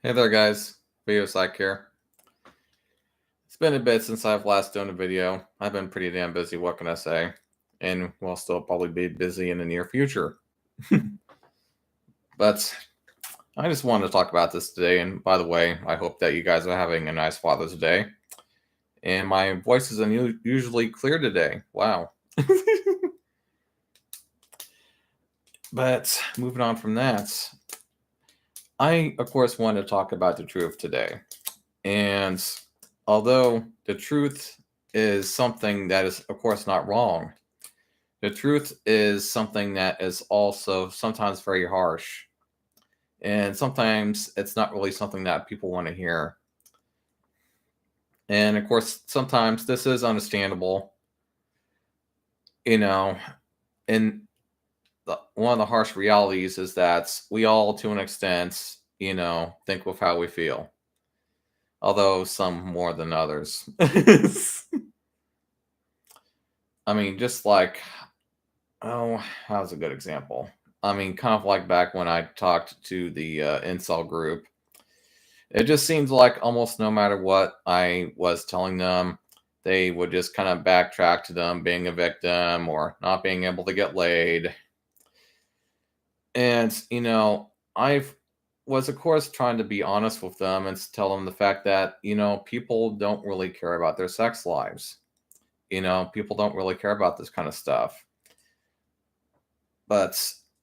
Hey there, guys. Video Psych here. It's been a bit since I've last done a video. I've been pretty damn busy, what can I say? And will still probably be busy in the near future. But I just wanted to talk about this today. And by the way, I hope that you guys are having a nice Father's Day. And my voice is unusually clear today. Wow. But moving on from that, I, of course, want to talk about the truth today. And although the truth is something that is, of course, not wrong, the truth is something that is also sometimes very harsh. And sometimes it's not really something that people want to hear. And of course, sometimes this is understandable, you know, and one of the harsh realities is that we all, to an extent, think with how we feel, although some more than others. I mean, just like, oh, how's a good example? I mean, kind of like back when I talked to the incel group, it just seems like almost no matter what I was telling them, they would just kind of backtrack to them being a victim or not being able to get laid. And, I was, of course, trying to be honest with them and tell them the fact that, people don't really care about their sex lives. People don't really care about this kind of stuff. But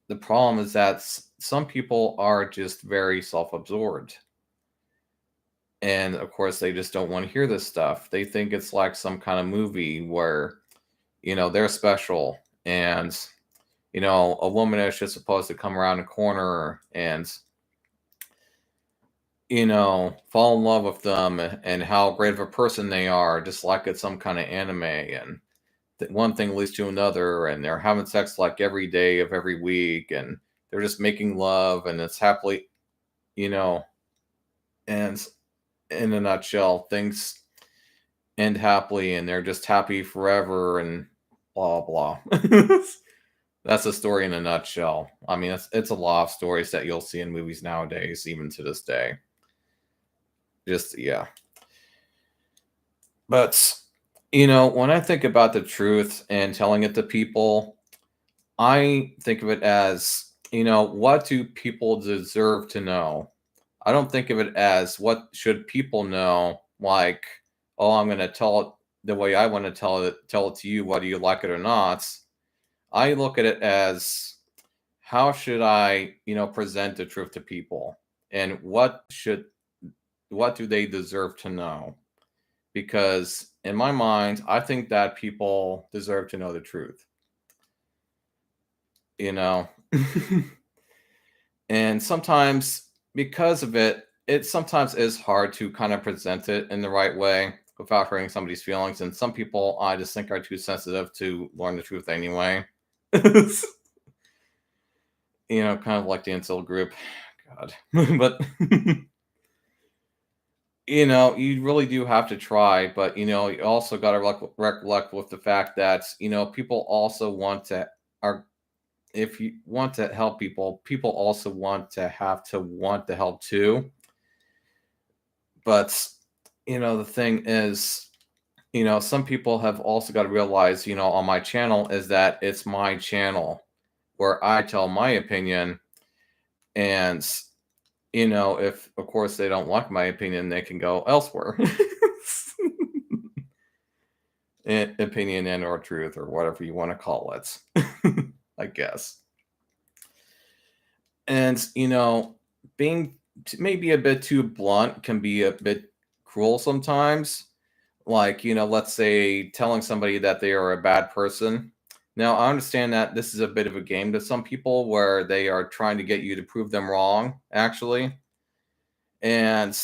the problem is that some people are just very self absorbed. And of course, they just don't want to hear this stuff. They think it's like some kind of movie where, they're special and, a woman is just supposed to come around the corner and, fall in love with them and how great of a person they are, just like it's some kind of anime. And one thing leads to another, and they're having sex like every day of every week, and they're just making love, and it's happily, you know, and in a nutshell, things end happily, and they're just happy forever, and blah blah. That's a story in a nutshell. I mean, it's a lot of stories that you'll see in movies nowadays, even to this day. Just yeah, but when I think about the truth and telling it to people, I think of it as, what do people deserve to know? I don't think of it as what should people know, like, oh, I'm going to tell it the way I want to tell it to you, whether you like it or not. I look at it as how should I, present the truth to people and what do they deserve to know? Because in my mind, I think that people deserve to know the truth, you know. And sometimes because of it, it sometimes is hard to kind of present it in the right way without hurting somebody's feelings. And some people I just think are too sensitive to learn the truth anyway. Kind of like the incel group. God. But you really do have to try, but you also got to recollect with the fact that people also want to are if you want to help people, people also want to help too. But the thing is, some people have also got to realize, on my channel is that it's my channel where I tell my opinion, and if of course they don't like my opinion, they can go elsewhere. Opinion and or truth or whatever you want to call it. I guess. And being maybe a bit too blunt can be a bit cruel sometimes, like let's say telling somebody that they are a bad person. Now I understand that this is a bit of a game to some people where they are trying to get you to prove them wrong, actually. And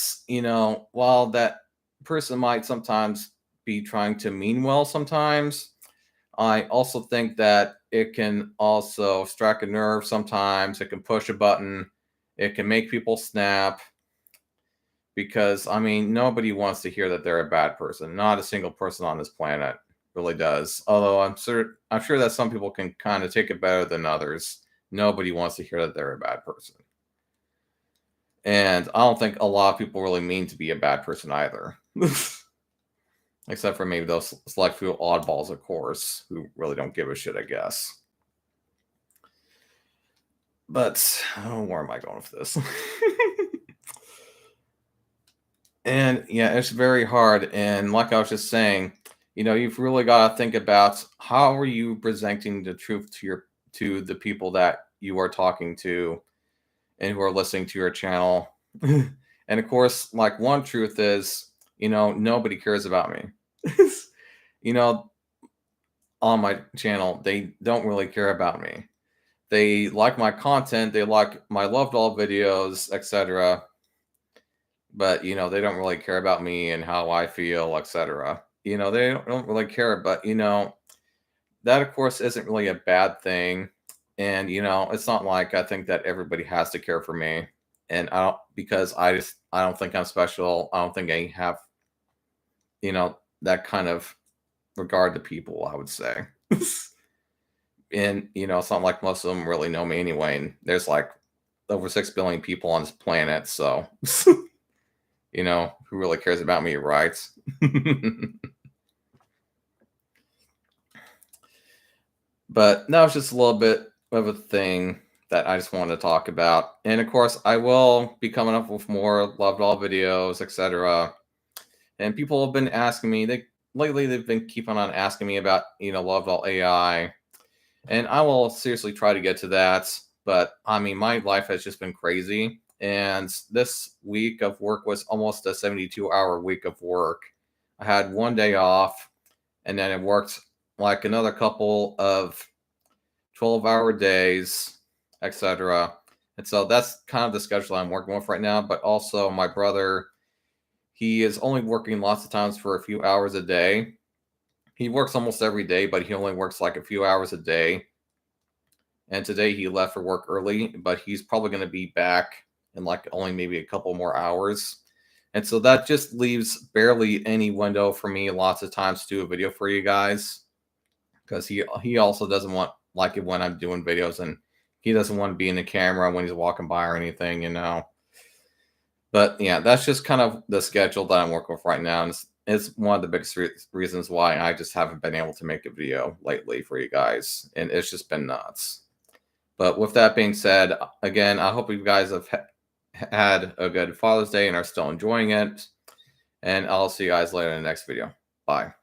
while that person might sometimes be trying to mean well sometimes, I also think that it can also strike a nerve sometimes. It can push a button. It can make people snap because, I mean, nobody wants to hear that they're a bad person. Not a single person on this planet really does. Although I'm sure that some people can kind of take it better than others. Nobody wants to hear that they're a bad person. And I don't think a lot of people really mean to be a bad person either. Except for maybe those select few oddballs, of course, who really don't give a shit, I guess. But oh, where am I going with this? And yeah, it's very hard. And like I was just saying, you've really got to think about how are you presenting the truth to the people that you are talking to and who are listening to your channel. And of course, like one truth is, nobody cares about me. you know, on my channel, they don't really care about me. They like my content, they like my love doll videos, etc. But they don't really care about me and how I feel, etc. They don't really care. But that of course isn't really a bad thing. And it's not like I think that everybody has to care for me. And I don't, because I don't think I'm special. I don't think I have that kind of regard to people, I would say. And it's not like most of them really know me anyway. And there's like over 6 billion people on this planet, so who really cares about me, right? But that was just a little bit of a thing that I just wanted to talk about. And of course, I will be coming up with more Love Doll videos, etc. And people have been asking me, lately they've been keeping on asking me about, Love Doll AI. And I will seriously try to get to that. But I mean, my life has just been crazy. And this week of work was almost a 72-hour week of work. I had one day off, and then I worked like another couple of 12-hour days, etc. And so that's kind of the schedule I'm working with right now. But also, my brother, he is only working lots of times for a few hours a day. He works almost every day, but he only works like a few hours a day. And today he left for work early, but he's probably going to be back in like only maybe a couple more hours. And so that just leaves barely any window for me lots of times to do a video for you guys, because he also doesn't want like it when I'm doing videos, and he doesn't want to be in the camera when he's walking by or anything. But yeah, that's just kind of the schedule that I'm working with right now. And it's one of the biggest reasons why I just haven't been able to make a video lately for you guys. And it's just been nuts. But with that being said, again, I hope you guys have had a good Father's Day and are still enjoying it. And I'll see you guys later in the next video. Bye.